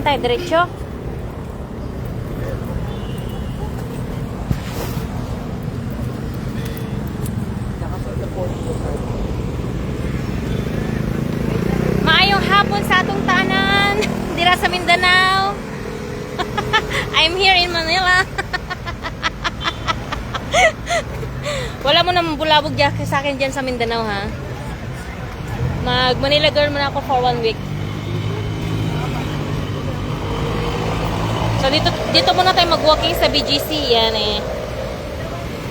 tayo, diretso. Maayong hapon sa atong tanan. Dira sa Mindanao. I'm here in Manila. Wala mo nang bulabog sa akin dyan sa Mindanao, ha? Mag Manila girl muna ako for 1 week. So dito muna tayo mag-walking sa BGC. Yan eh.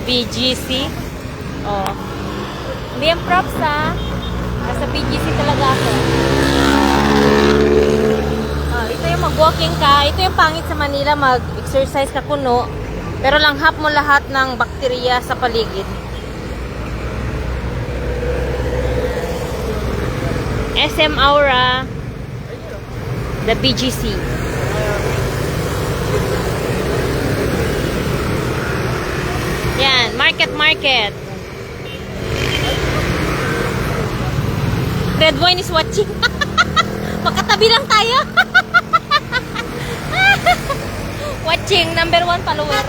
BGC. Oh. Hindi yung props, ha? Nasa BGC talaga ako. Oh, ito yung mag-walking ka. Ito yung pangit sa Manila, mag-exercise ka kuno. Pero langhap mo lahat ng bakterya sa paligid. SM Aura, the BGC. Yan, market. Red Wine is watching. Magkatabi lang tayo. Watching, number 1 follower.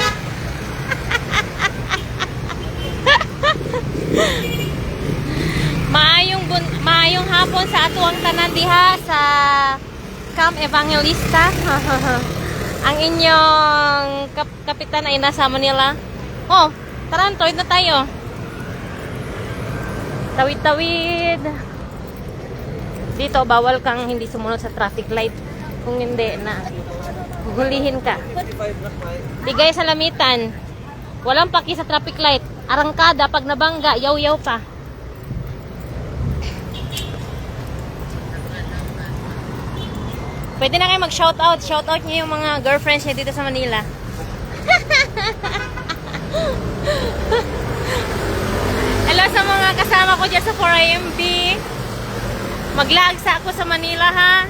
Maayong hapon sa atuang tanan diha sa Camp Evangelista. Ang inyong kapitan ay nasa Manila. Oh, tara, tawid na tayo. Tawid. Dito, bawal kang hindi sumunod sa traffic light. Kung hindi na, hulihin ka. Digay sa lamitan. Walang paki sa traffic light. Arangkada, pag nabangga, yaw-yaw pa. Pwede na kayo mag-shoutout. Shoutout niyo yung mga girlfriends niyo dito sa Manila. Hello sa mga kasama ko dyan sa 4IMB. Mag-lagsa ako sa Manila, ha?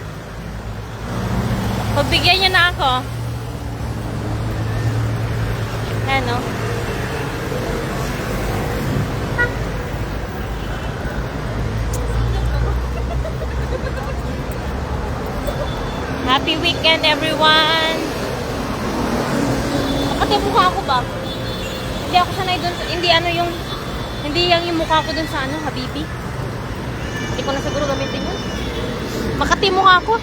Pagbigyan niyo na ako. Ano? Happy weekend, everyone! Bakit yung mukha ko ba? Hindi ako sanay dun. Hindi yung mukha ko dun sa Habibi. Hindi ko na siguro gamitin yun. Makati mukha ko.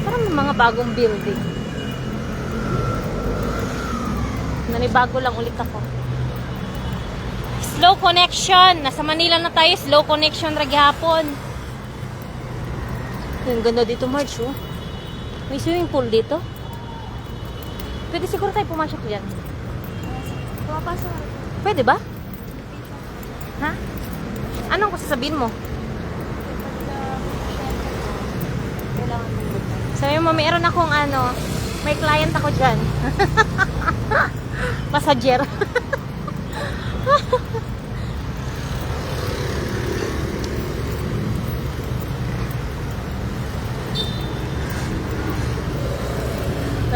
Parang may mga bagong building. Nanibago lang ulit ako. Slow connection. Nasa Manila na tayo. Slow connection raghapon. Yung ganda dito, Marge, oh. May swimming pool dito. Pwede siguro tayo pumasok dyan. Pumapasok. Pwede ba? Ha? Anong sasabihin mo? Sabi mo, meron akong may client ako dyan. Passager.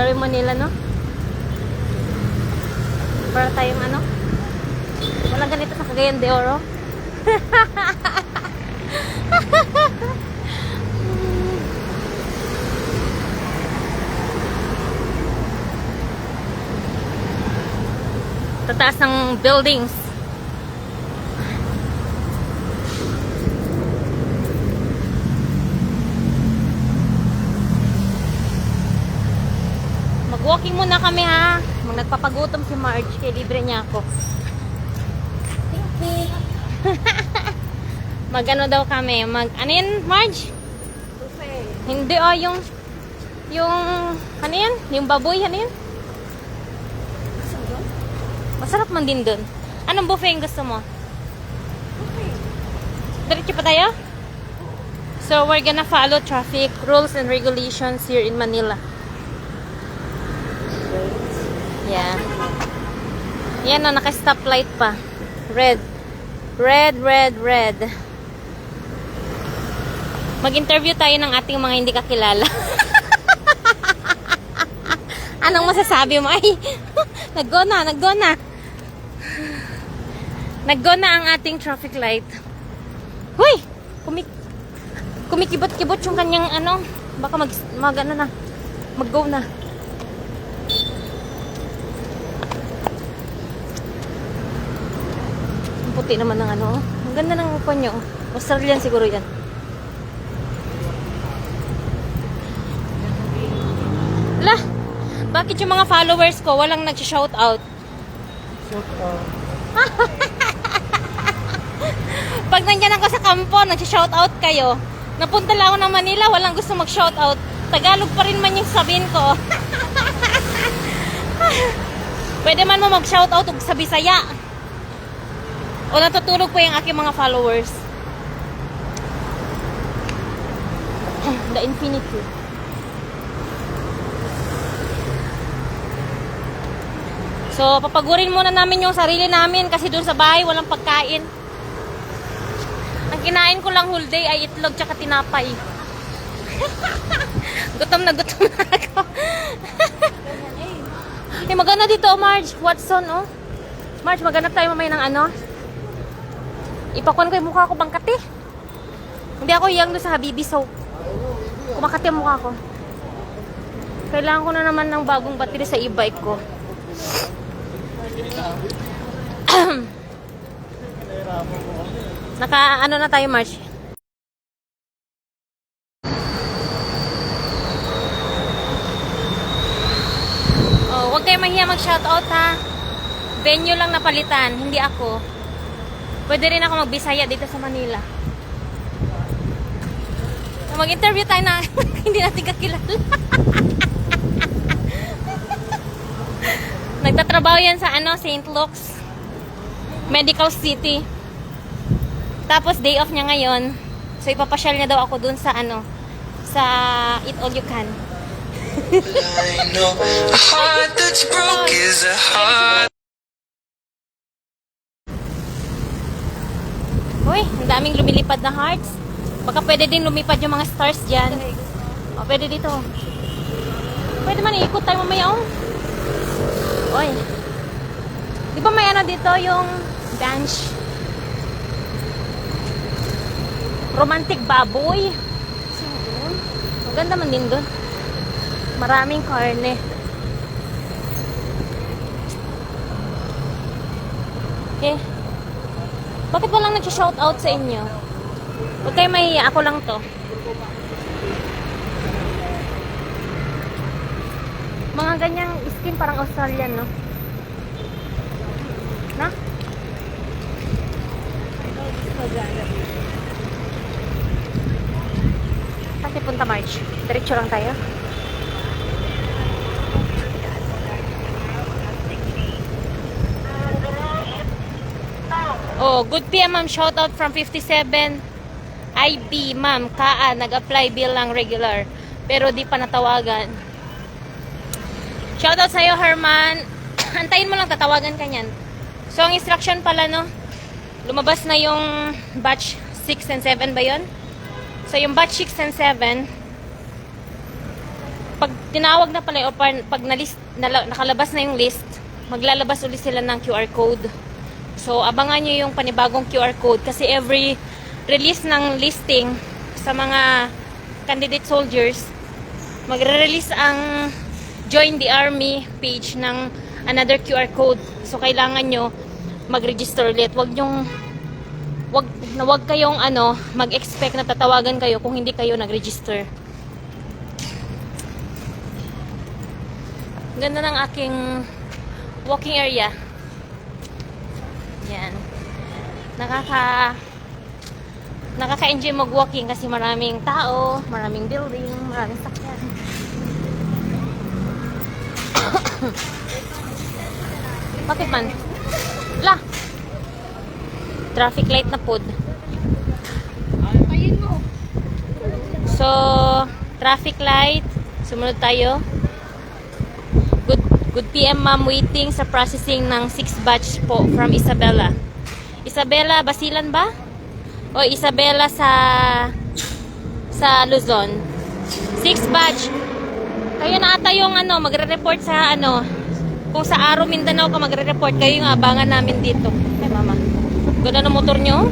Sorry, Manila, no? Para tayong walang ganito sa Cagayan de Oro. Tataas ng buildings. Mag-walking muna kami, ha. Nagpapagutom si Marge, kaya libre niya ako. Thank you. Mag-ano daw kami? Ano yun, Marge? Buffet. Hindi, yung ano yan? Yung baboy, ano yun? Masarap man din dun. Anong buffet yung gusto mo? Buffet. Diretso pa tayo? So, we're gonna follow traffic rules and regulations here in Manila. Yeah. Yan o, naka-stoplight pa. Red. Mag-interview tayo ng ating mga hindi kakilala. Anong masasabi mo? Ay, nag-go na. Nag-go na ang ating traffic light. Huy! Kumikibot-kibot yung kanyang ano. Baka ano na. Mag-go na. Ang puti naman ng ano. Ang ganda ng upo nyo. Australian siguro yan. Lah! Bakit yung mga followers ko walang nag-shout out? Pag nandyan ako sa kampo, nag-shout out kayo. Napunta lang ako ng Manila, walang gusto mag-shout out. Tagalog pa rin man yung sabihin ko. Pwede man mo mag-shout out sa Bisaya. O natutulog pa yung aking mga followers. The infinity. So, papagurin muna namin yung sarili namin kasi doon sa bahay walang pagkain. Ang kinain ko lang whole day ay itlog tsaka tinapay. Gutom na ako. Eh, maganda dito, Marge. Watson, oh. Marge, maganda tayo mamaya ng ano. Ipakuan ko yung mukha ko bangkati. Hindi ako iyang doon sa Habibi, so kumakati ang mukha ko. Kailangan ko na naman ng bagong battery sa e-bike ko. Ano na tayo, March? Oh, huwag kayo mahiya mag-shoutout ha. Venue lang napalitan, hindi ako. Pwede rin ako magbisaya dito sa Manila. Mag-interview tayo na hindi natin kakilala. Nagtatrabaho yan sa St. Luke's Medical City. Tapos day off niya ngayon. So ipapasyal niya daw ako dun sa sa Eat All You Can. I know a heart that's broke is a heart. Uy, ang daming lumilipad na hearts. Baka pwede din lumipad yung mga stars dyan. O, pwede dito. Pwede man iikot tayo mamaya, oh. Uy. Di ba may dito yung bench? Romantic baboy. Ang ganda man din doon. Maraming karne. Eh, bakit walang nag-shout out sa inyo? Huwag kayo mahiya, ako lang to. Mga ganyang skin parang Australian, no? Na? Kasi punta March. Diretso lang tayo. Oh, good PM, ma'am. Shout out from 57 IB, ma'am. Kaa, nag-apply bilang regular. Pero di pa natawagan. Shout out sa'yo, Herman. Antayin mo lang, tatawagan ka niyan. So, ang instruction pala, no? Lumabas na yung batch 6 and 7 ba yun? So, yung batch 6 and 7, pag tinawag na pala, o pag nakalabas na yung list, maglalabas ulit sila ng QR code. So, abangan nyo yung panibagong QR code kasi every release ng listing sa mga candidate soldiers, magre-release ang Join the Army page ng another QR code. So, kailangan nyo mag-register ulit. Wag kayong mag-expect na tatawagan kayo kung hindi kayo nag-register. Ganda ng aking walking area. Yan. Nakaka-enjoy mag-walking kasi maraming tao, maraming building, maraming sakyan. Bakit man? La! Traffic light na pod. So, traffic light. Sumunod tayo. Good PM, ma'am. Waiting sa processing ng 6 batch po from Isabela. Isabela, Basilan ba? O Isabela sa Luzon. 6 batch. Kayo na ata yung magre-report sa kung sa Aro, Mindanao ka magre-report. Kayo yung abangan namin dito. Ay, mama. Ganda ng motor nyo.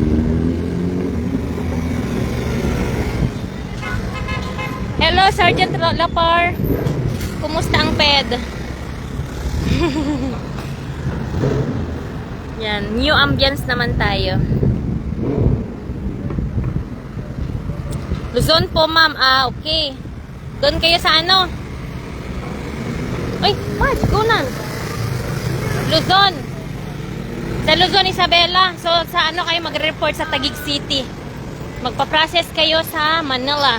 Hello, Sergeant Lapar. Kumusta ang ped? Yan, new ambience naman tayo. Luzon po, ma'am. Ah, okay. Doon kayo sa ano? Ay, what? Gunan. Luzon. Sa Luzon, Isabela. So, sa ano kayo mag-report sa Taguig City? Magpa-process kayo sa Manila.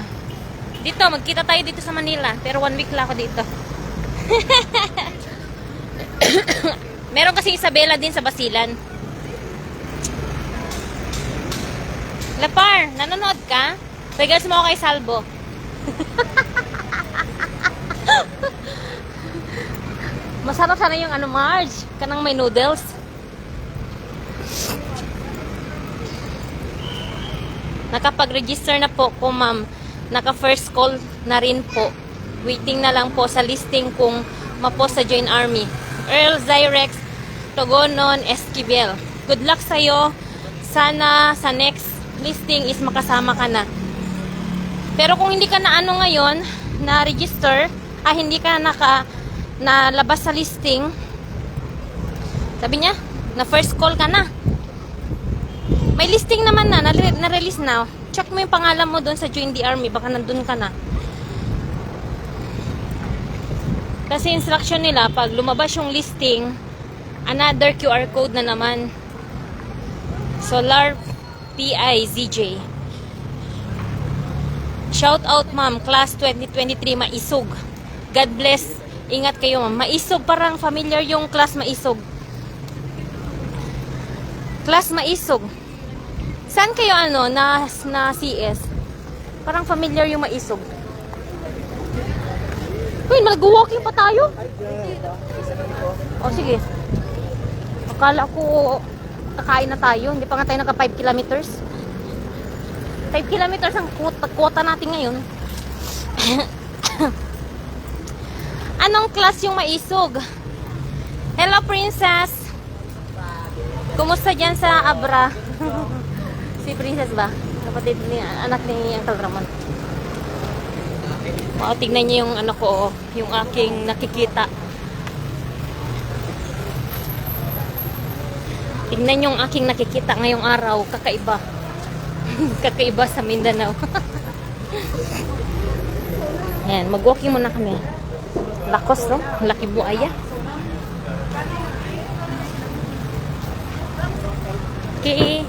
Dito, magkita tayo dito sa Manila. Pero 1 week lang ako dito. Meron kasi Isabela din sa Basilan. Lapar, nanonood ka? Regards mo ako kay Salbo. Masarap sana yung ano, Marge. Kanang may noodles. Nakapag-register na po ko, ma'am. Naka-first call na rin po. Waiting na lang po sa listing kung mapost sa Join Army. Earl Zyrex, Togonon, Esquivel. Good luck sa'yo. Sana sa next listing is makasama ka na. Pero kung hindi ka na ano ngayon, na-register, hindi ka nalabas sa listing, sabi niya, na first call ka na. May listing naman na-release na. Check mo yung pangalan mo doon sa Join the Army, baka nandun ka na. Kasi instruction nila, pag lumabas yung listing, another QR code na naman. Solar PIZJ. Shout out, ma'am. Class 2023 Maisog. God bless. Ingat kayo, ma'am. Maisog, parang familiar yung class Maisog. Class Maisog. Saan kayo na CS? Parang familiar yung Maisog. Uy, mag-walking pa tayo? O, sige. Akala ko kakain na tayo. Hindi pa nga tayo naka 5 kilometers. 5 kilometers ang quota natin ngayon. Anong class yung Maisog? Hello, princess. Kumusta dyan sa Abra? Si princess ba? Kapatid ni anak ni Uncle Ramon. Wow, tignan niyo yung ano ko, yung aking nakikita. Tignan niyo yung aking nakikita ngayong araw, kakaiba. Kakaiba sa Mindanao. Ayan, mag-walking muna kami. Lakos, no? Laki buaya. Okay.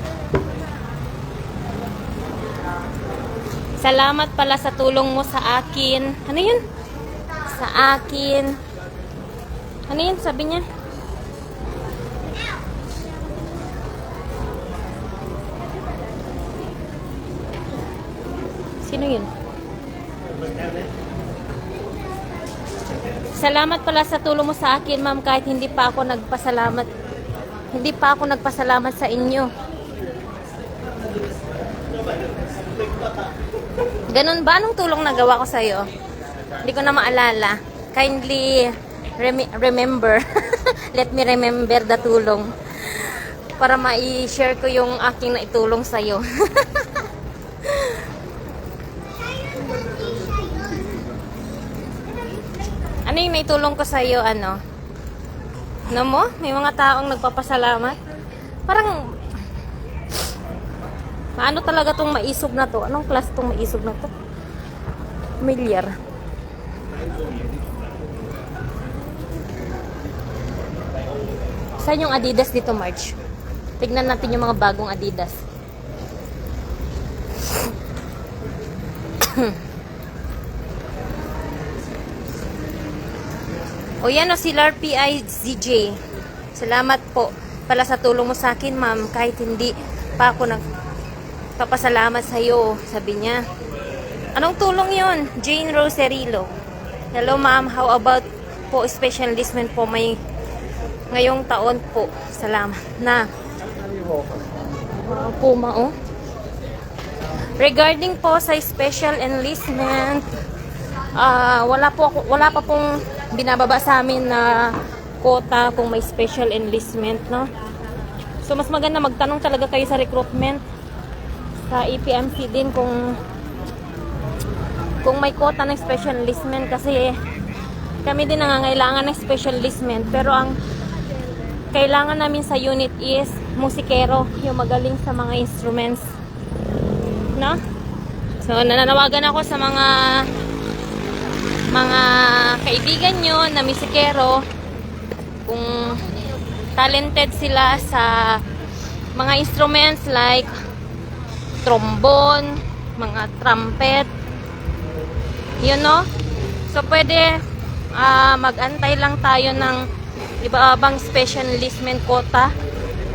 Salamat pala sa tulong mo sa akin. Ano yun? Sa akin. Ano yun? Sabi niya. Sino yun? Salamat pala sa tulong mo sa akin, ma'am, kahit hindi pa ako nagpasalamat. Hindi pa ako nagpasalamat sa inyo. Ganun ba? Anong tulong nagawa ko sa'yo? Hindi ko na maalala. Kindly remember. Let me remember the tulong. Para ma-share ko yung aking naitulong sa'yo. Ano yung naitulong ko sa'yo? Ano mo? May mga taong nagpapasalamat. Parang ano talaga tong Maisog na to? Anong class tong Maisog na to? Familiar. Saan yung Adidas dito, March? Tignan natin yung mga bagong Adidas. O yan o, si LARPIZJ. Salamat po pala sa tulong mo sa akin, ma'am. Kahit hindi pa ako nagpapasalamat sa iyo, sabi niya. Anong tulong yon? Jane Roserillo. Hello, ma'am. How about po special enlistment po may ngayong taon po? Salamat na. Puma, oh. Regarding po sa special enlistment, wala pa pong binababa sa amin na quota kung may special enlistment, no? So, mas maganda magtanong talaga kayo sa recruitment sa EPMC din kung may quota ng special enlistment, kasi kami din nangangailangan ng special enlistment, pero ang kailangan namin sa unit is musikero, yung magaling sa mga instruments, no? So nananawagan ako sa mga kaibigan nyo na musikero, kung talented sila sa mga instruments like trombone, mga trumpet, you know. So pwede mag-antay lang tayo ng iba-ibang special enlistment quota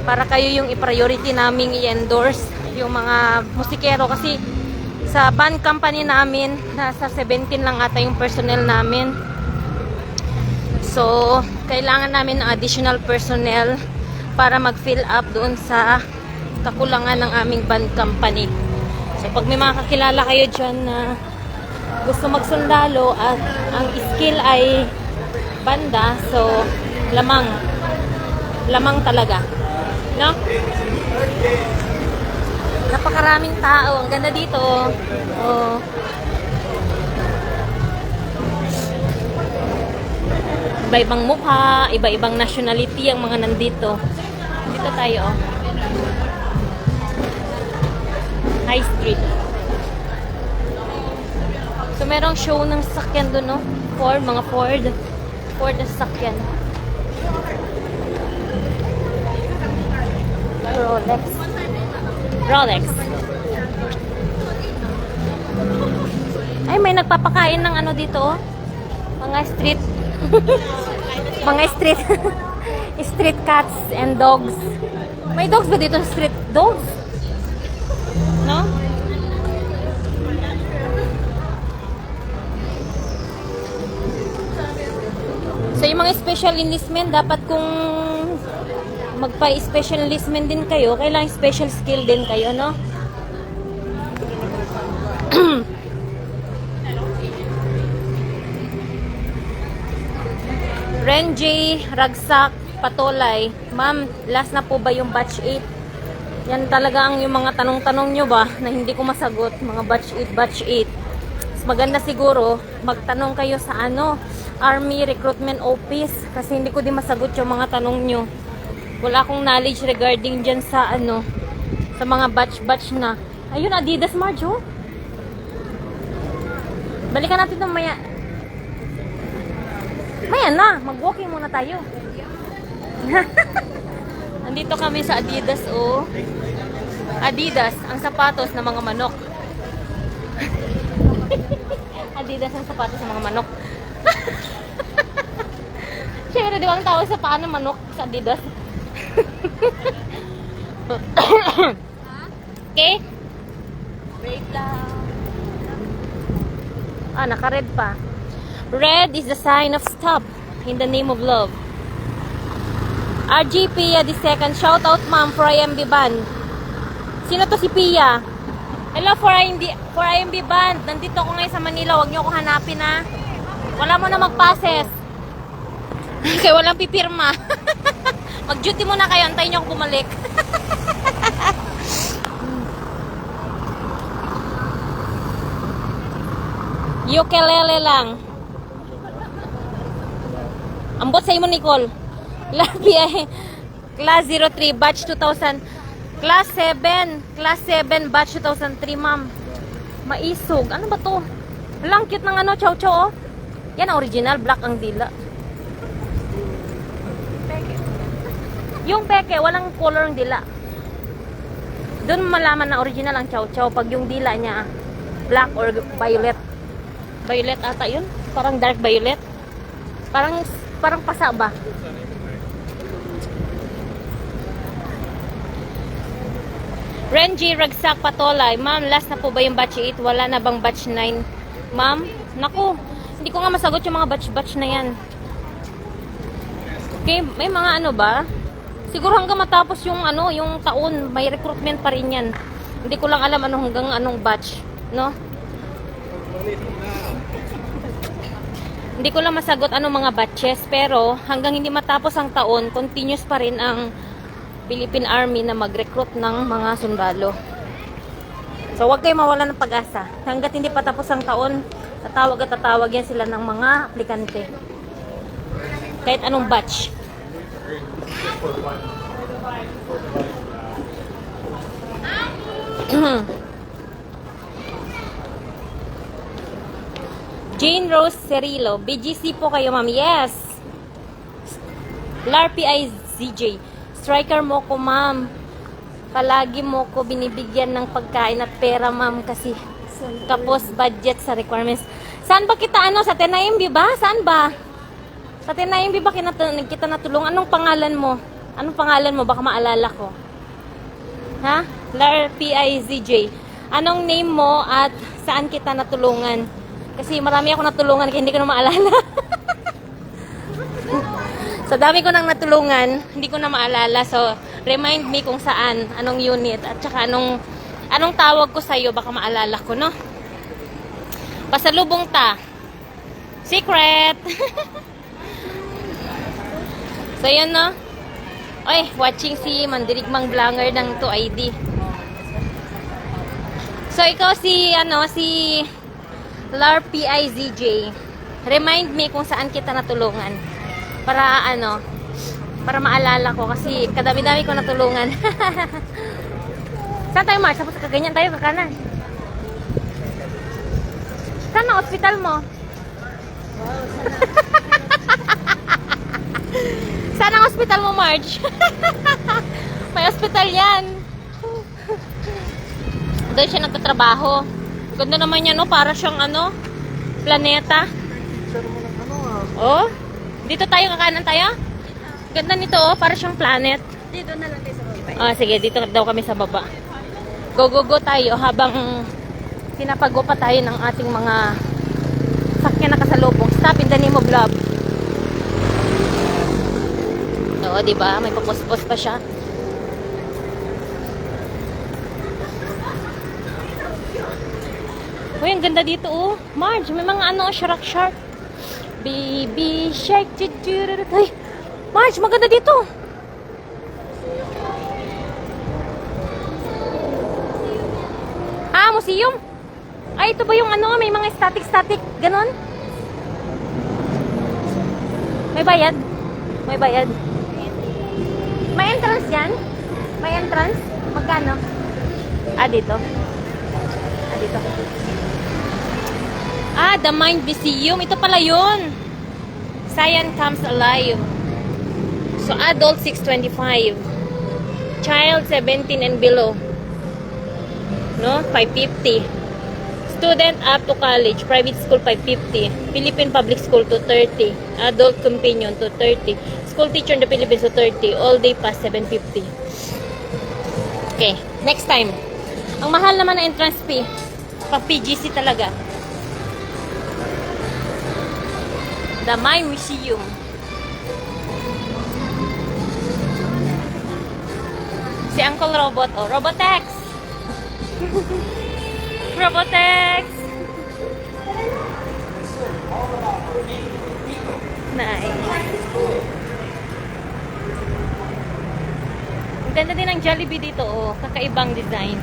para kayo yung i-priority naming i-endorse yung mga musikero, kasi sa band company namin nasa 17 lang ata yung personnel namin. So kailangan namin ng additional personnel para mag-fill up doon sa kakulangan ng aming band company. So pag may mga kakilala kayo dyan na gusto magsundalo at ang skill ay banda, so lamang talaga, no? Napakaraming tao, ang ganda dito, oh. Iba-ibang mukha, iba-ibang nationality ang mga nandito. Dito tayo, oh. High Street. So merong show ng sasakyan doon, no? Mga Ford na sasakyan. Rolex. Ay, may nagpapakain ng ano dito, oh. Mga street street cats and dogs. May dogs ba dito? Street dogs? No? So yung mga special enlistment, dapat kung magpa-special enlistment din kayo, kailangan special skill din kayo, no? Renji, Ragsak, Patolay. Ma'am, last na po ba yung batch 8? Yan talaga ang yung mga tanong-tanong nyo ba na hindi ko masagot, mga batch 8. Mas maganda siguro magtanong kayo sa Army Recruitment Office, kasi hindi ko din masagot yung mga tanong nyo. Wala akong knowledge regarding dyan sa sa mga batch na. Ayun, Adidas Marjo. Balikan natin ito maya. Maya na, mag-walking muna tayo. Nandito kami sa Adidas, oh. Adidas, ang sapatos ng mga manok. Adidas ang sapatos ng mga manok. Siyempre, di ba ang tawag sa paa ng manok sa Adidas? Okay? Wait lang. Naka-red pa. Red is the sign of stop in the name of love. RG Pia the second. Shout out, ma'am, for IMB Band. Sino to si Pia? Hello, for IMB Band. Nandito ako ngayon sa Manila. Huwag niyo ako hanapin, ha. Wala mo na magpases. Kaya walang pipirma. Mag-duty muna kayo. Antayin niyo ako bumalik. Ukulele lang. Ambot sa imo, Nicole. Labi ay Class 03, Batch 2000. Class 7, Batch 2003, ma'am. Maisog. Ano ba to? Lang cute ng chow chow, oh. Yan ang original, black ang dila. Yung peke, walang color ang dila. Doon malaman na original ang chow chow pag yung dila niya black or violet. Violet ata yun. Parang dark violet. Parang pasa ba? Renji, Ragsak, Patolay. Ma'am, last na po ba yung batch 8? Wala na bang batch 9? Ma'am, naku, hindi ko nga masagot yung mga batch na yan. Okay, may mga ba? Siguro hanggang matapos yung yung taon, may recruitment pa rin yan. Hindi ko lang alam hanggang anong batch, no? Hindi ko lang masagot mga batches, pero hanggang hindi matapos ang taon, continuous pa rin ang Philippine Army na mag-recruit ng mga sundalo. So, huwag kayo mawala ng pag-asa. Hanggat hindi pa tapos ang taon, tatawag at tatawag yan sila ng mga aplikante. Kahit anong batch. Jane Rose Cerilo. BGC po kayo, ma'am. Yes. Larpy IZJ. Striker mo ko, ma'am. Palagi mo ko binibigyan ng pagkain at pera, ma'am, kasi kapos budget sa requirements. Saan ba kita, sa Tenayimbi ba? Saan ba? Sa Tenayimbi ba kita natulungan? Anong pangalan mo? Anong pangalan mo? Baka maalala ko. Ha? Larpy IZJ. Anong name mo at saan kita natulungan? Kasi marami ako natulungan kaya hindi ko na maalala. Sa dami ko nang natulungan, hindi ko na maalala. So, remind me kung saan, anong unit, at saka anong tawag ko sa'yo, baka maalala ko, no? Pasalubong ta. Secret! So, yun, no? Oy, watching si Mandirigmang Vlogger ng 2ID. So, ikaw si Larpy IZJ. Remind me kung saan kita natulungan. Para para maalala ko kasi kadami-dami ko natulungan. Saan tayo, Mars? Tapos kaganyan tayo, kakanan. Saan ang hospital mo? Saan ang hospital mo, Marge? May hospital yan. Doon siya nagtatrabaho. Ganda naman yan, no? Para siyang planeta. Oh, dito tayo, kakanan tayo. Ganda nito, oh, para siyang planet. Dito na lang tayo sa baba. Ah, sige, dito daw kami sa baba. Go tayo habang pinapago pa tayo ng ating mga sakyan na kasalubong. Stop in the name of love. Oo, diba? May papospos pa siya. Uy, ang ganda dito, oh. Marge, may mga shark. Baby shark. Ay, Marge, maganda dito. Ah, museum. Ay, ito ba yung may mga static, ganon? May bayad? May bayad. May entrance yan? May entrance? Magkano? Ah, dito. Ah, dito. Ah, the Mind Museum. Ito pala yun. Science Comes Alive. So, adult 625. Child 17 and below. No? 550. Student up to college. Private school 550. Philippine Public School to 30. Adult companion to 30. School teacher in the Philippines to 30. All day pass 750. Okay. Next time. Ang mahal naman na entrance fee. Pag PGC talaga. The My Museum. Si Uncle Robot. Oh, Robotex! Robotex! Nice. Ang ganda din ng Jollibee dito. Oh, kakaibang design.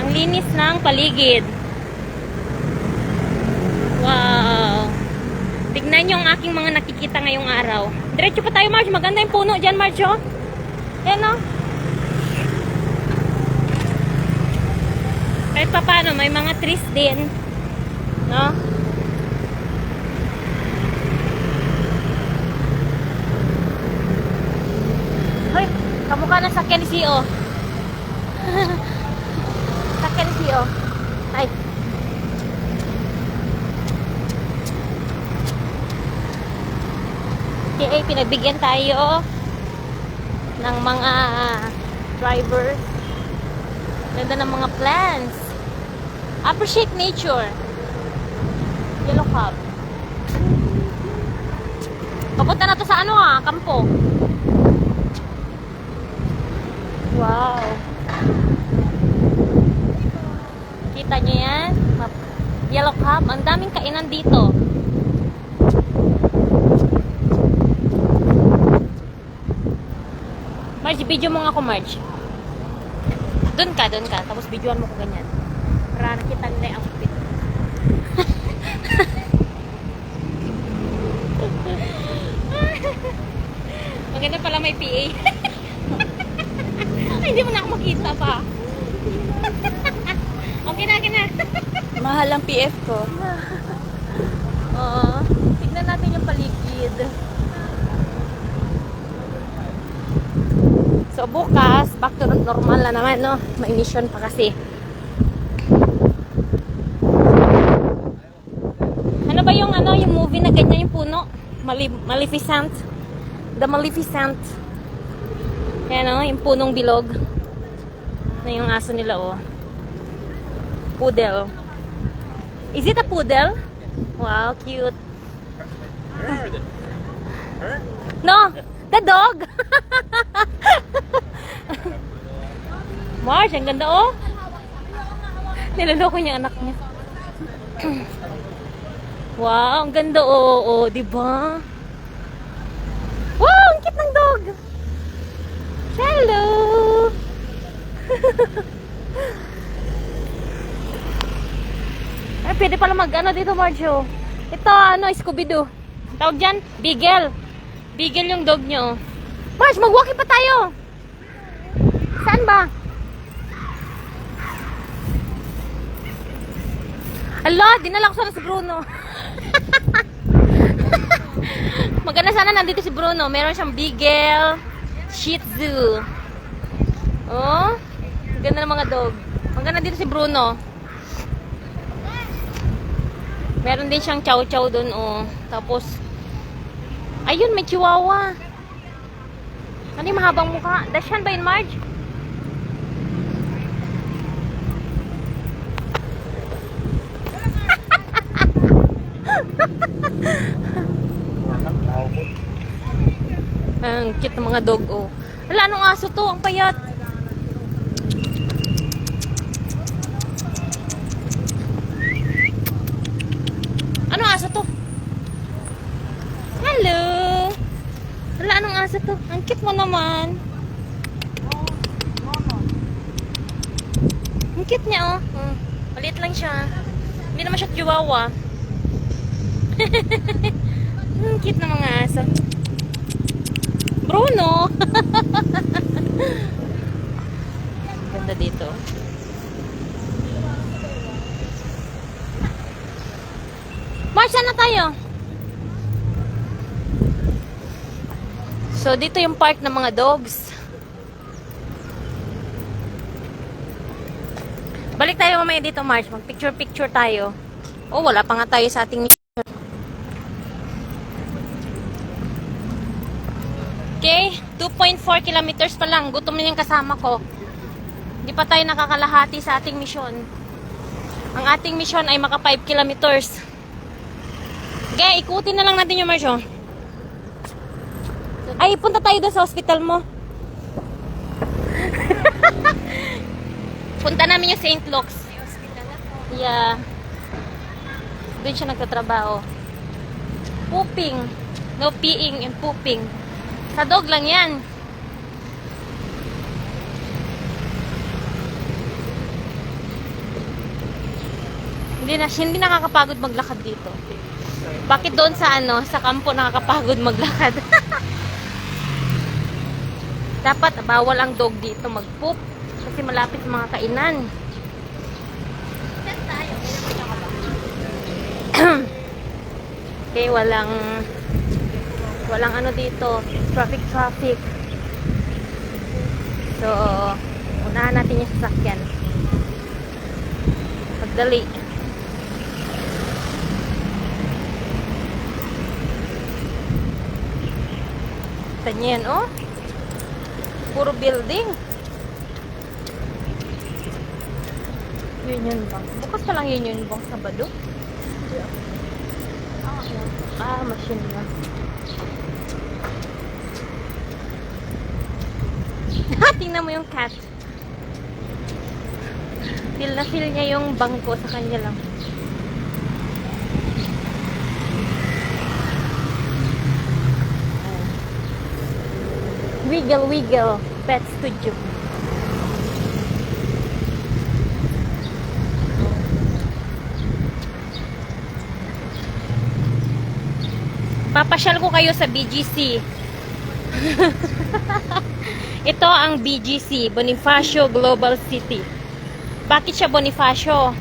Ang linis ng paligid. Wow! Tignan nyo ang aking mga nakikita ngayong araw. Diretso pa tayo, Marge. Maganda yung puno dyan, Marge, oh. Yan, oh. Kahit pa paano, may mga trees din. No? Hoy, kamukha ng sakyan ni CEO. Sakyan ni CEO. Ay. Okay, pinagbigyan tayo ng mga drivers. Ganda ng mga plants. Appreciate nature. Yellow Cab. Papunta na to sa kampo. Wow. Kita nyo yan? Yellow Cab. Ang daming kainan dito. Marge, video mo nga ako, Marge. Doon ka. Tapos videoan mo ko ganyan. Para nakita nila yung outfit. Maganda pala may PA. Ay, hindi mo na ako makita pa. Okay na. Mahal ang PF ko. Oo. Tignan natin yung paligid. So, bukas, back to normal na naman, no? May mission pa kasi. Ano ba yung movie na ganyan yung puno? Maleficent. The Maleficent. Yan, no? Yung punong bilog. Na yung aso nila, oh. Poodle. Is it a poodle? Wow, cute. No, the dog. Marge, ang ganda, oh. Niloloko niya anak niya. Wow, ang ganda, oh, di ba? Wow, ang cute ng dog. Hello. Ay, pwede pala dito, Marge, oh. Ito, Scooby-Doo. Tawag dyan, Beagle. Beagle yung dog nyo. Marge, mag-walking pa tayo. Saan ba? Ala, dinala ko sana si Bruno. Maganda sana nandito si Bruno. Meron siyang Beagle, Shih Tzu. Oh, ganda ng mga dog. Maganda dito si Bruno. Meron din siyang chow chow doon, oh. Tapos, ayun, may chihuahua. Ano yung mahabang mukha? Dashan ba yun, Marge? Ang cute ng mga dog, oh. Wala, anong aso to? Ang payat. Anong aso to? Hello! Wala, anong aso to? Ang cute mo naman. Ang cute niya, oh. Maliit lang siya. Hindi naman siya chihuahua. Ang cute ng mga aso. Bruno! Ganda dito. March, saan na tayo? So, dito yung park ng mga dogs. Balik tayo mamaya dito, March. Mag-picture-picture tayo. Oh, wala pa nga tayo sa ating mission. Okay, 2.4 kilometers pa lang. Gutom na yung kasama ko. Hindi pa tayo nakakalahati sa ating mission. Ang ating mission ay maka 5 kilometers. Okay, ikutin na lang natin yung Marjo. Ay, punta tayo doon sa hospital mo. Punta namin yung St. Luke's. Yeah. Doon siya nagtatrabaho. Pooping. No peeing and pooping. Sa dog lang yan. Hindi nakakapagod maglakad dito. Bakit doon sa sa kampo nakakapagod maglakad? Dapat bawal ang dog dito mag-poop kasi malapit sa mga kainan. Okay, walang dito, traffic. So, unahan natin yung sasakyan. Pagdali. Tanyan, oh. Puro building. Union Bank. Bukas pa lang Union Bank Sabado. Machine na. Tingnan mo yung cat. Feel na feel niya yung bangko sa kanya lang. Wiggle. Pet Studio. Papasyal ko kayo sa BGC. Ito ang BGC, Bonifacio Global City. Bakit siya Bonifacio?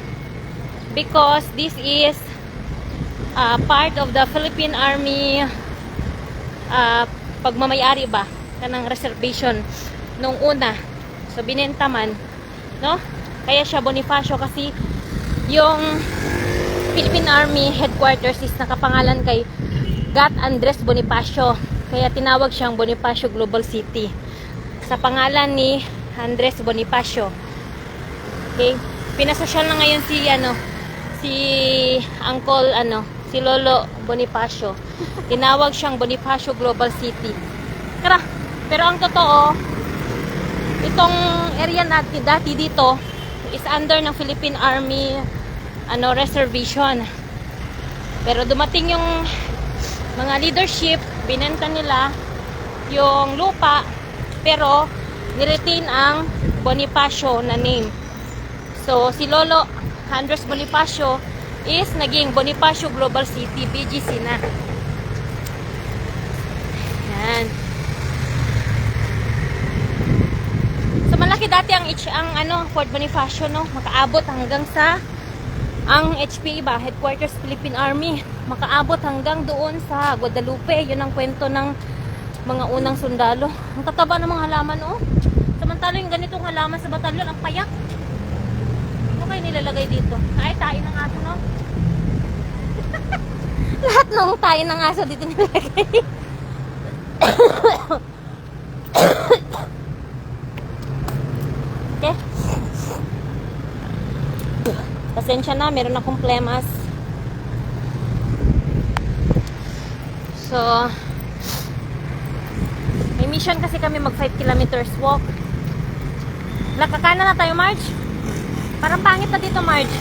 Because this is part of the Philippine Army pagmamayari ba kanang reservation nung una. So binenta man, no? Kaya siya Bonifacio kasi yung Philippine Army headquarters is nakapangalan kay Gat Andres Bonifacio. Kaya tinawag siyang Bonifacio Global City sa pangalan ni Andres Bonifacio. Okay? Pinasosyal na ngayon si Uncle si Lolo Bonifacio. Tinawag siyang Bonifacio Global City. Pero ang totoo, itong area natin dati dito is under ng Philippine Army reservation. Pero dumating yung mga leadership, binenta nila yung lupa, pero niretain ang Bonifacio na name. So si Lolo Andres Bonifacio is naging Bonifacio Global City, BGC na. Yan. So malaki dati ang Fort Bonifacio, no? Makaabot hanggang sa ang HPE ba, Headquarters Philippine Army, makaabot hanggang doon sa Guadalupe. Yun ang kwento ng mga unang sundalo. Ang tataba ng mga halaman, oh. Samantala yung ganitong halaman sa batalyon, ang payak. Ano kayo nilalagay dito? Ay, tayo ng aso, no? Lahat ng tayo ng aso dito nilalagay. Okay. Pasensya na, meron akong plemas. So, may mission kasi kami mag 5 kilometers walk. Nakakana na tayo, Marge? Parang pangit na dito, Marge.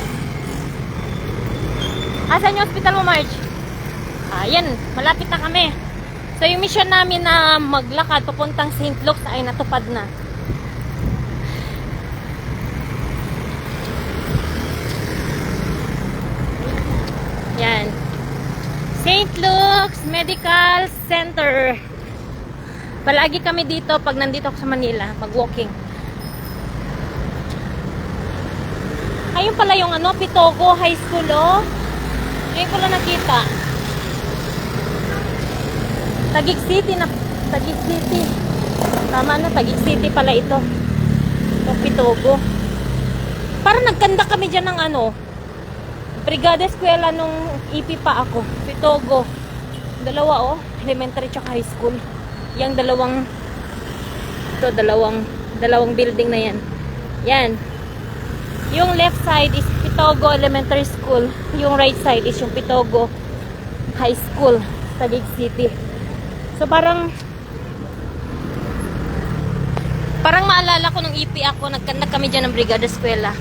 Asan yung hospital mo, Marge? Ayan, malapit na kami. So, yung mission namin na maglakad papuntang St. Luke's ay natupad na. Yan. St. Luke's Medical Center. Palagi kami dito pag nandito ako sa Manila, mag-walking. Ayun pala yung Pitogo High School, oh. Ngayon ko lang nakita. Taguig City na. Taguig City. Tama na, Taguig City pala ito. Yung Pitogo. Parang nagkanda kami dyan ng Brigada Eskwela nung EP pa ako. Pitogo. Dalawa, oh. Elementary tsaka high school. Yang dalawang building na yan. Yan. Yung left side is Pitogo Elementary School. Yung right side is yung Pitogo High School. Taguig City. So parang maalala ko nung EP ako, nagkanda kami dyan ng Brigada Eskwela.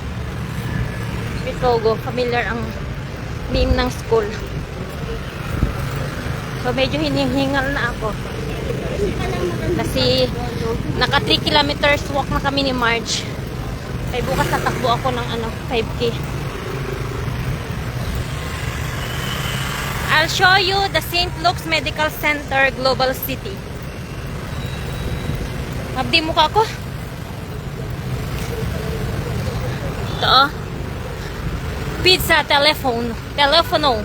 Pitogo, familiar ang name ng school. So medyo hinihingal na ako. Kasi naka 3 kilometers walk na kami ni Marge. Kaya bukas tatakbo ako ng 5K. I'll show you the St. Luke's Medical Center Global City. Mabdi mukha ko. Ito, oh. Pizza, telephone. Telefono.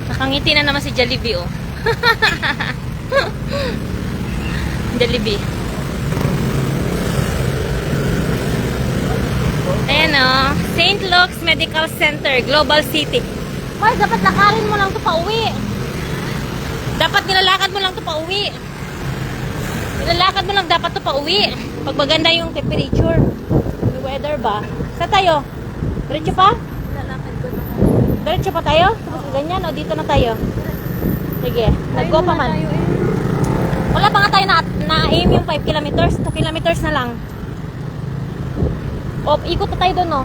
Nakangiti na naman si Jollibee, oh. Jollibee. Ayan, oh. St. Luke's Medical Center, Global City. Ay, dapat lakarin mo lang ito pa uwi. Dapat nilalakad mo lang ito pa uwi. Nilalakad mo lang dapat ito pa uwi. Pag maganda yung temperature. Yung weather ba? Saan tayo? Diretso pa? Lalakad ko na. Diretso pa tayo? Tapos ganyan o dito na tayo? Sige, nag-go pa man. Wala pa nga tayo na-aim yung 5 kilometers. 2 kilometers na lang. O, ikot na tayo doon, no?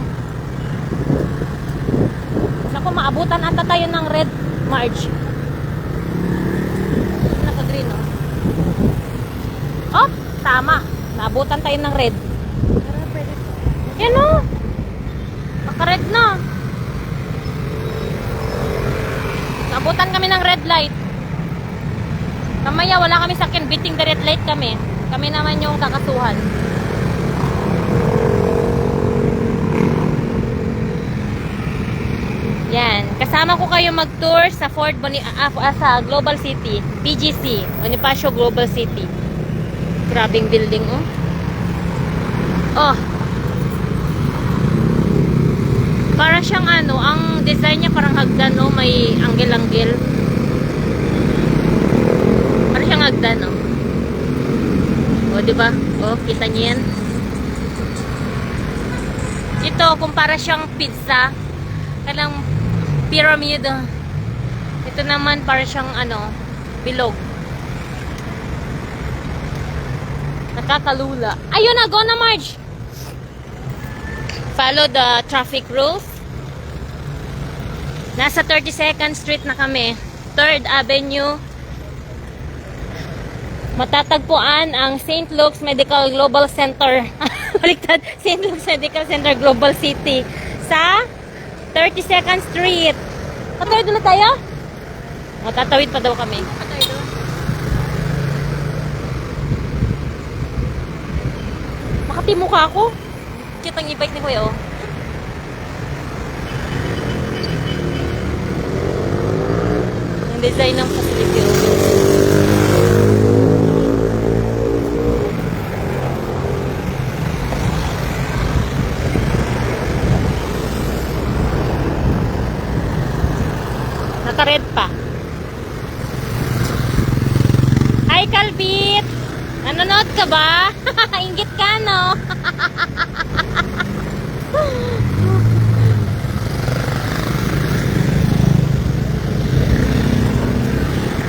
Naku, maabutan ata tayo ng red, Marge. Oh, tama. Naabutan tayo ng red. Yan o. Naka-red na. Naabutan kami ng red light. Mamaya wala kami sakyan. Beating the red light kami. Kami naman yung kakasuhan. Yan. Kasama ko kayo mag-tour sa sa Global City. BGC. Bonifacio Global City. Grabing building, oh. Oh. Para siyang ano, ang design niya parang hagdan, oh. May anggel-anggel. Para siyang hagdan, oh. Oh, diba? Oh, kita niyo yan. Ito, kumpara siyang pizza. Kalang pyramid. Ito naman para siyang ano, bilog. Nakakalula. Ayun na, go na Marge. Follow the traffic rules. Nasa 32nd Street na kami. 3rd Avenue. Matatagpuan ang St. Luke's Medical Global Center. Baliktad. St. Luke's Medical Center Global City. Sa 32nd Street. Patawid na tayo? Matatawid pa daw kami. Patawid doon. Makati mukha ako. Cute ang e-bike ni Kuya, oh. Ang design ng facility, oh. Naka-red pa. Hi, Kalbit! Nanonood ka ba? Inggit ka, no?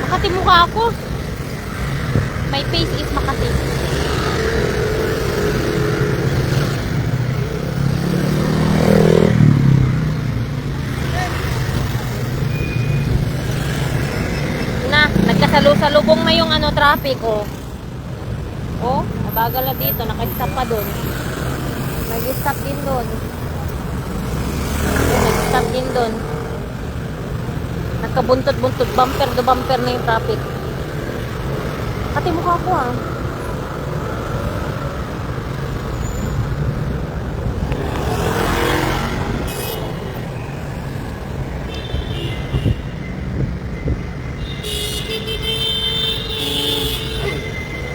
Makati mukha ako. My face is Makati. Nagkasalubong na yung ano, traffic, oh. Oh, mabagal na dito. Naka-stop pa doon. Nag-stop din doon. Nag-stop din doon. Nagkabuntot-buntot. Bumper to bumper na yung traffic. Pati mukha ko, ah.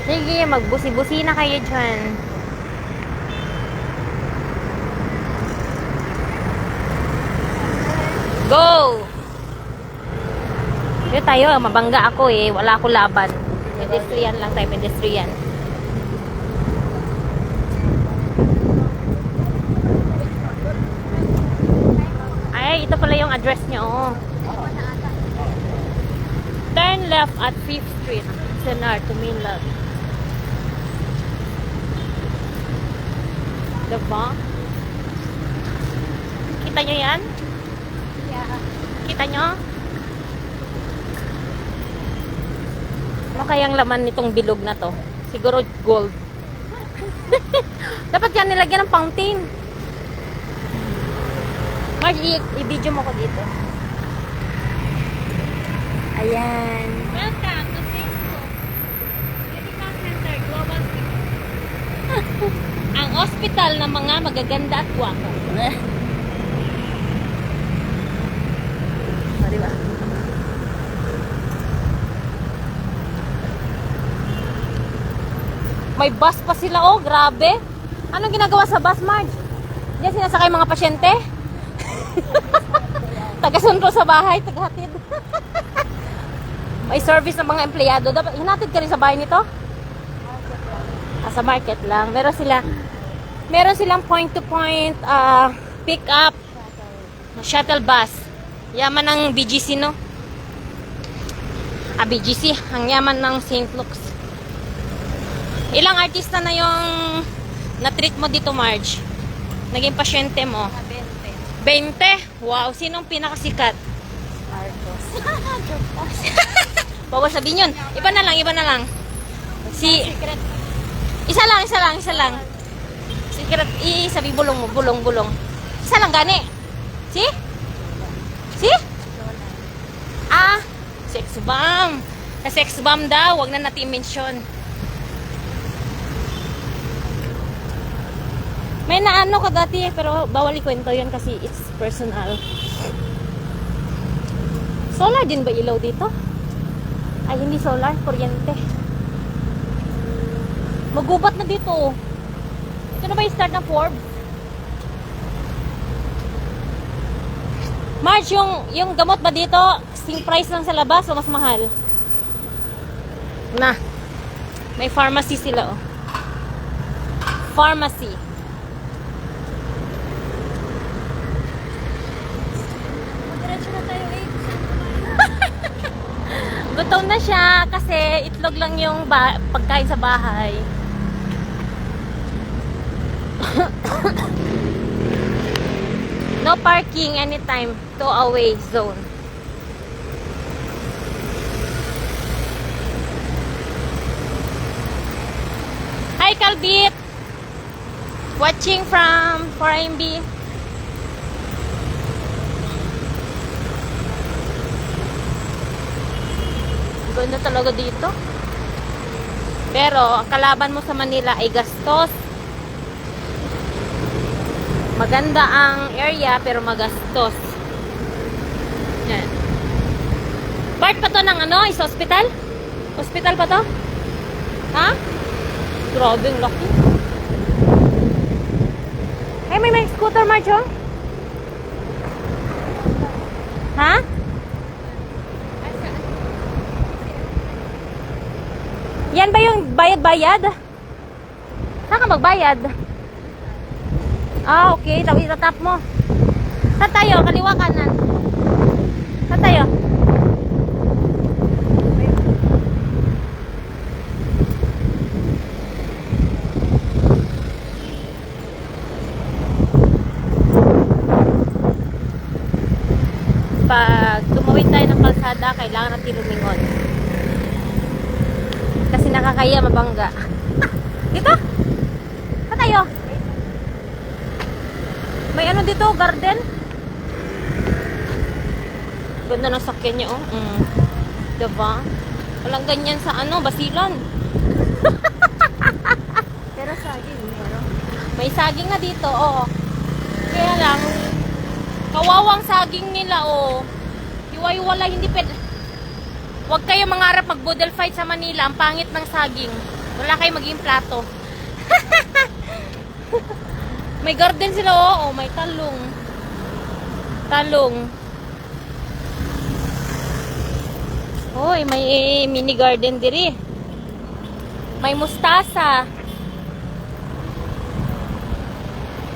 Sige, magbusi-busi na kayo dyan. Go! Dito tayo, mabangga ako eh. Wala ako laban. Pedestrian lang tayo, pedestrian. Ay, ito pala yung address niya, oh. Turn left at 5th Street. Senar to Minlove. Diba? Kita nyo yan? Yeah. Kita nyo? Ano kayang laman nitong bilog na to? Siguro gold. Dapat yan nilagyan ng fountain. Marge, i-video mo ko dito. Ayan. Welcome to St. Luke's Medical Center Global City. Ang ospital ng mga magaganda at guwapo. Diba? May bus pa sila, oh, grabe. Anong ginagawa sa bus, Marge? Diyan sinasakay mga pasyente? Taga-sunro sa bahay, taga-hatid. May service ng mga empleyado. Dapat hinatid ka rin sa bahay nito? Sa market lang. Meron silang point to point pick up shuttle bus. Yaman ng BGC, no? BGC, ang yaman ng St. Luke's. Ilang artista na yung na-treat mo dito, Marge? Naging pasyente mo? 20. 20? Wow, sinong pinakasikat? Marcos. Bawa sabihin yun. Iba na lang, iba na lang. Si... Isa lang. Secret, sabi bulong mo, bulong. Isa lang gani. Si? Ah, sex bomb. Sa sex bomb daw, wag na natin mention. May naano ka dati, pero bawal ikwento yun kasi it's personal. Solar din ba ilaw dito? Ay, hindi solar, kuryente. Magubat na dito. Ito na ba yung start ng Forbes? March, yung gamot ba dito, sing price lang sa labas o mas mahal? Na. May pharmacy sila, oh. Pharmacy. Diretso na tayo, eh. Gutom na siya kasi itlog lang yung pagkain sa bahay. No parking anytime. 2 away zone. Hi Kalbit! Watching from 4MB. Ganda talaga dito. Pero, ang kalaban mo sa Manila ay gastos. Maganda ang area, pero magastos. Yan. Part pa to ng ano? Is hospital? Hospital pa to? Ha? Grabe, ang laki. Ay, may scooter, Marjo? Ha? Yan ba yung bayad-bayad? Saan ka magbayad? Ah, okay. Tawid tatap mo. Saan tayo? Kaliwa kanan. Saan tayo? Pag tumawid tayo ng kalsada, kailangan natin lumingon. Kasi nakakaya mabangga. Dito? Saan tayo? May ano dito, garden? Ganda ng sakyan niya, oh. Diba? Walang ganyan sa ano, basilan. Pero saging, meron. May saging na dito, oh. Kaya lang, kawawang saging nila, oh. Iwaiwala, hindi pwede. Huwag kayo mangarap mag-boodle fight sa Manila. Ang pangit ng saging. Wala kayo maging plato. May garden sila, oh. May talong. Hoy, may mini garden diri. May mustasa.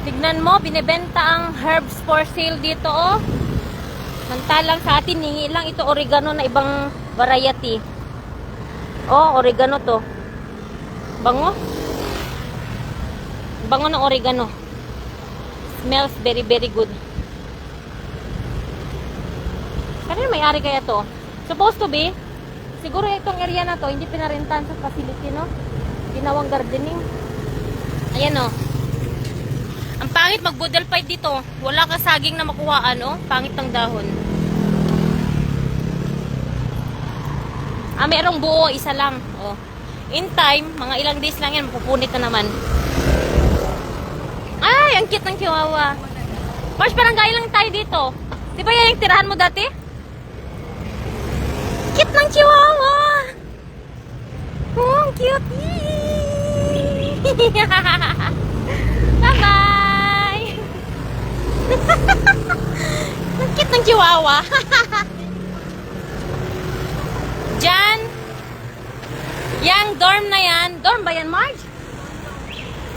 Tignan mo, binebenta ang herbs for sale dito, oh. Mantalang sa atin, hingi lang ito oregano na ibang variety. Oh, oregano to. Bango. Bango ng oregano. Smells very, very good. Kanino may-ari kaya to? Supposed to be. Siguro itong area na to, hindi pinarentan sa facility, no? Ginawang gardening. Ayan, oh. Ang pangit mag-boodle fight dito. Wala ka saging na makuhaan, oh. Pangit ng dahon. Ah, merong buo, isa lang. Oh. In time, mga ilang days lang yan, mapupunit na naman. Ay, ang cute ng chihuahua. Mars, parang gaya lang tayo dito. Di ba yan yung tirahan mo dati? Cute ng chihuahua. Oh, ang cute. Bye-bye. Ang cute ng chihuahua. Diyan. Yang dorm na yan. Dorm ba yan, Marge?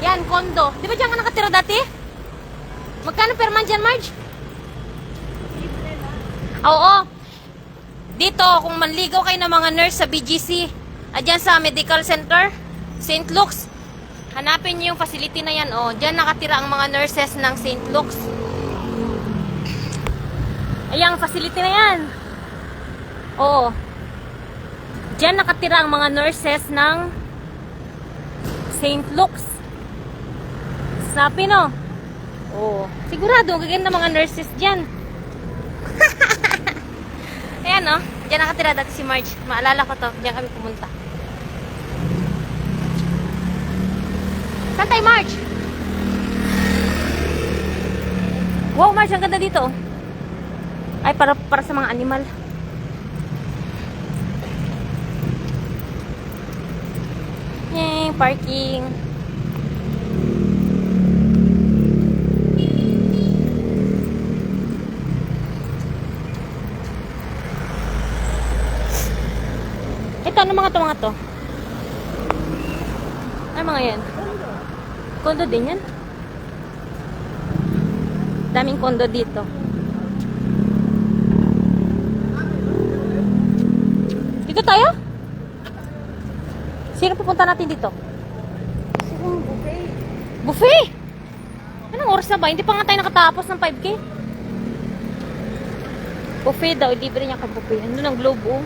Yan, condo. Di ba diyan ka nakatira dati? Magkano per month dyan, Marge? Oo. Dito, kung manligaw kayo ng mga nurse sa BGC, adyan sa Medical Center, St. Luke's, hanapin niyo yung facility na yan. Oh. Diyan nakatira ang mga nurses ng St. Luke's. Ayan, facility na yan. Oo. Diyan nakatira ang mga nurses ng St. Luke's. Snappy, no? Oh, sigurado, gaganda mga nurses dyan. Ayan, no? Diyan nakatira dati si Marge. Maalala ko to. Diyan kami pumunta. Saan tayo, Marge? Wow, Marge, ang ganda dito. Ay, para sa mga animal. Yay, parking. Ito, ano mga to? Ano mga yan? Kondo din yan. Daming kondo dito. Dito tayo? Sino pupunta natin dito? Siguro buffet. Buffet! Anong oras na ba? Hindi pa nga tayo nakatapos ng 5K. Buffet daw. Libre niya ka buffet. Ano ng globe, oh.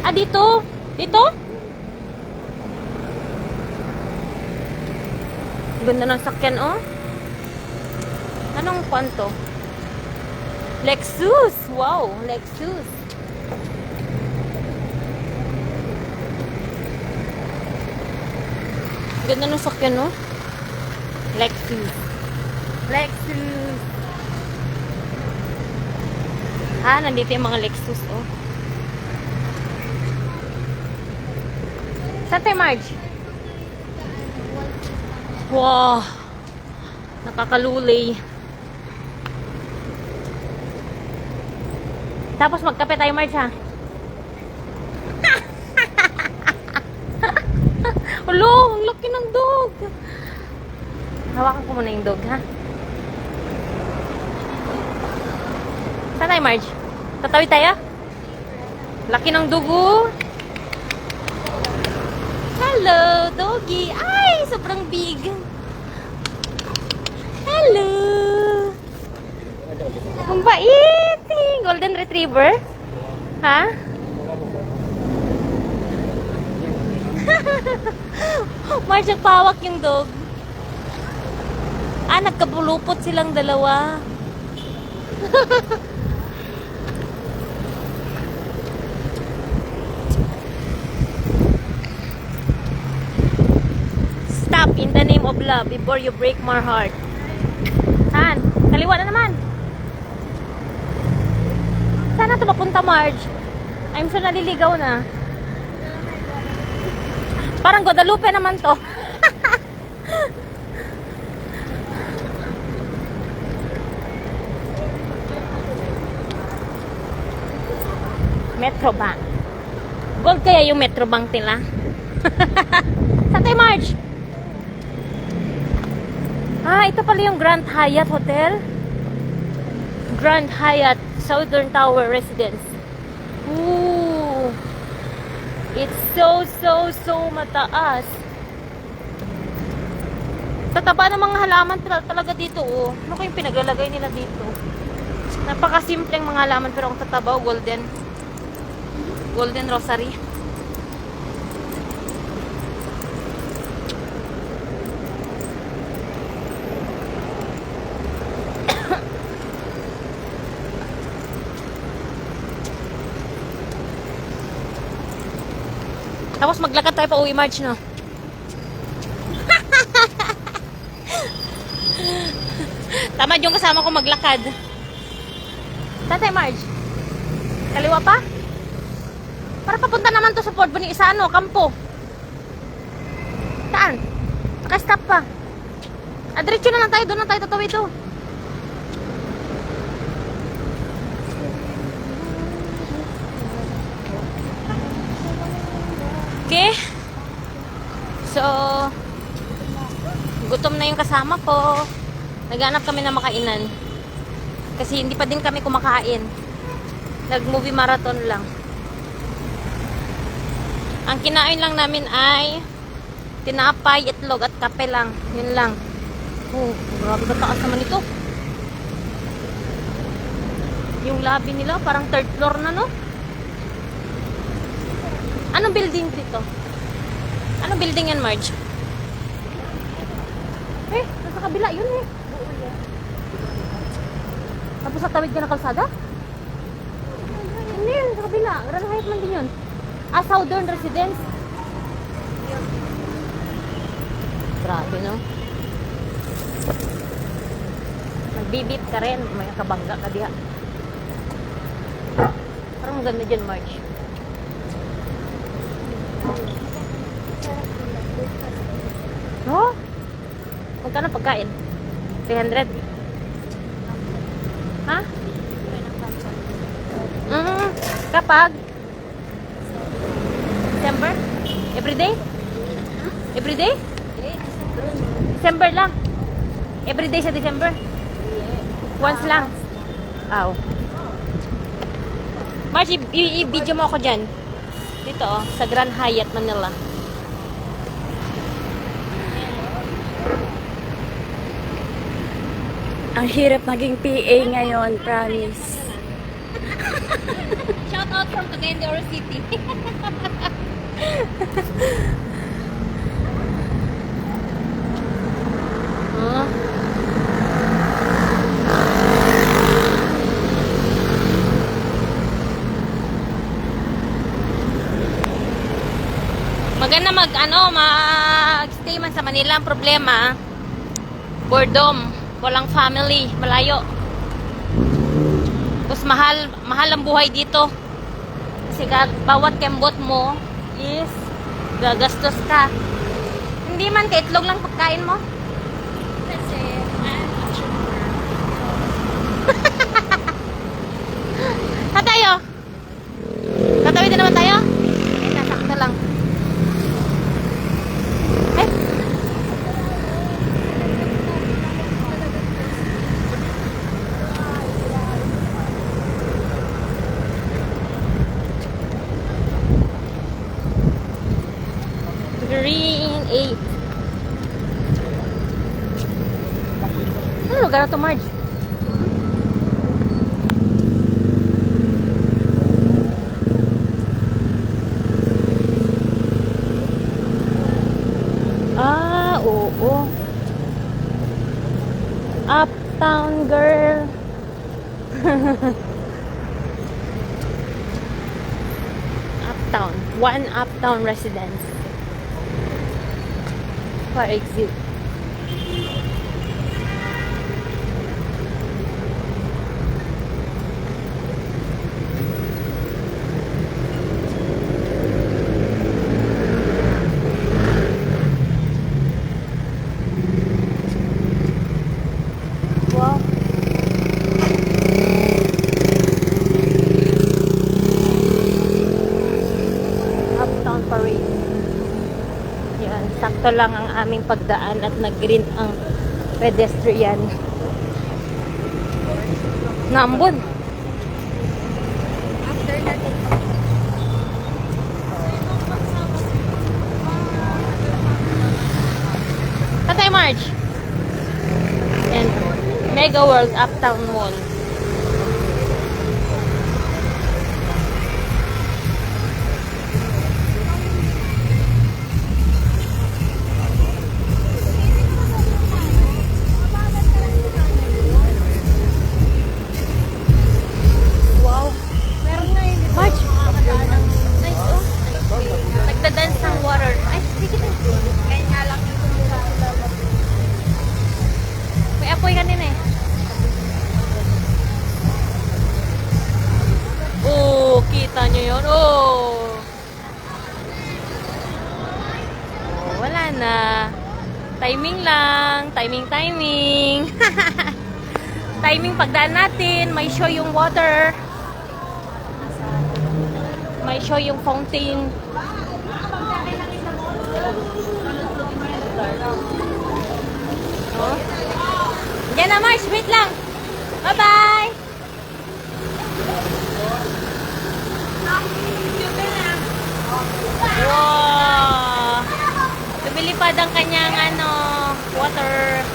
Ah, dito? Dito? Ganda ng sakyan, oh. Anong kwanto? Lexus! Wow, Lexus. Ganda ng sakyan, no? Lexus. Lexus. Ah, nandito yung mga Lexus, oh. Saan tayo, Marge? Wow. Nakakalulay. Tapos magkape tayo, Marge, ha? Ulo, ang laki ng dog. Hawakan ko muna yung dog, ha? Saan tayo, Marge? Tatawid tayo? Laki ng dugo. Hello, doggy. Ay, sobrang big. Hello. Ang bait. Golden Retriever. Ha? Marge, pawak yung dog. Ah, nagkabulupot silang dalawa. Stop in the name of love before you break my heart. Saan? Kaliwa na naman. Saan na ito mapunta, Marge? I'm sure naliligaw na. Parang Guadalupe naman to. Metrobank. Gold kaya yung Metrobank nila. Saan tayo, Marge? Ah, ito pala yung Grand Hyatt Hotel. Grand Hyatt Southern Tower Residence. Ooh. It's so mataas. Tataba ng mga halaman talaga dito, oh. Ano kayong pinaglalagay nila dito? Napakasimpleng mga halaman pero ang tataba, golden rosary. Tapos maglakad tayo pa uwi, Marge, no? Tamad yung kasama ko maglakad. Saan tayo, Marge? Kaliwa pa? Para papunta naman to sa Port Boni, isa ano, kampo. Saan? Naka-stop pa. Ah, diretso na lang tayo, doon na tayo tatawid to. Okay. So, gutom na yung kasama ko. Naghanap kami ng makainan. Kasi hindi pa din kami kumakain. Nag-movie marathon lang. Ang kinain lang namin ay tinapay, itlog at kape lang. Yun lang. Oh, grabe kataas naman ito. Yung lobby nila parang third floor na, no? Anong building dito? Ano building yan, Marge? Nasa kabila yun eh. Tapos sa tawid ka ng kalsada? Hindi yun, sa kabila. Grand Hyatt man din yun. Southern Residence. Grabe, no? Nagbibit ka rin. May kabangga ka diha. Parang maganda dyan, Marge. No? Magkano pagkain? 300? Ha? Kapag? December? Everyday? Everyday? December lang? Everyday sa December? Once lang? Aw. Marge, i-video mo ako dyan. Dito, oh, sa Grand Hyatt, Manila. Ang hirap maging PA ngayon, promise. Shout out from Cagayan de Oro City. Huh? Maganda mag-stay man sa Manila. Ang problema, boredom. Walang family, malayo. Tapos mahal ang buhay dito. Kasi bawat kembot mo is gagastos ka. Hindi man, kaitlog lang pagkain mo. Kasi, Tayo. Tatawid na naman tayo. Nasakta lang. Green 8. Ano lugar na to, Marge? Oo. Uptown girl. Uptown. One Uptown residence. For exit. Wow. Uptown Parade. Yan, sakto lang ang aming pagdaan at nag-green ang pedestrian. Nambon. after natin. Tatay Marge. And Mega World Uptown Mall. Wow. Meron nga yun. Marge, Nice, oh. nagda-dance ng water. Ay, sige na. Kaya nga lang yung kumuha sila. May apoy kanina eh. Oh, kita nyo yun. Oh. Oh, wala na. Timing lang. Timing. Timing pagdaan natin. May show yung water. May show yung fountain. Oh. Yan na, Mars. Wait lang. Bye-bye. Wow. Lumilipad ang kanyang water.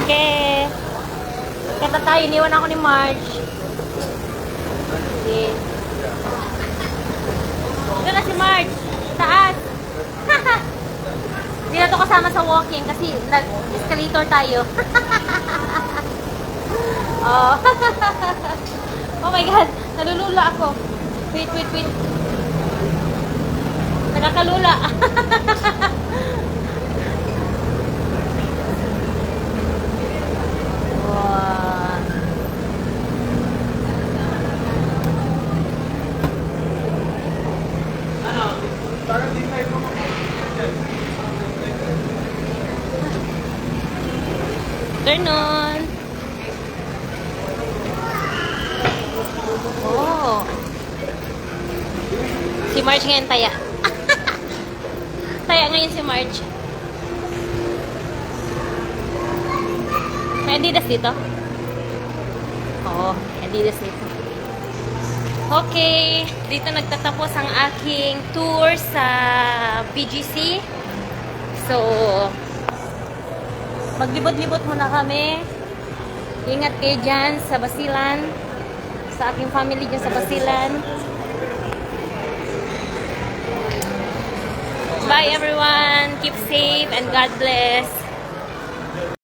Okay. tayo. Iniwan ako ni Marge. Sige. Doon na si Marge. Taas. Hindi na to kasama sa walking kasi nag-escalator tayo. Oh. Oh my God. Nalulula ako. Wait. Nakakalula. Wow. Turn on. Oh. Si Marge ngayon taya. Taya ngayon si Marge. May Adidas dito? Oo, Adidas dito. Okay, dito nagtatapos ang aking tour sa BGC. So, maglibot-libot muna kami. Ingat kayo dyan sa Basilan. Sa aking family dyan sa Basilan. Bye everyone. Keep safe and God bless.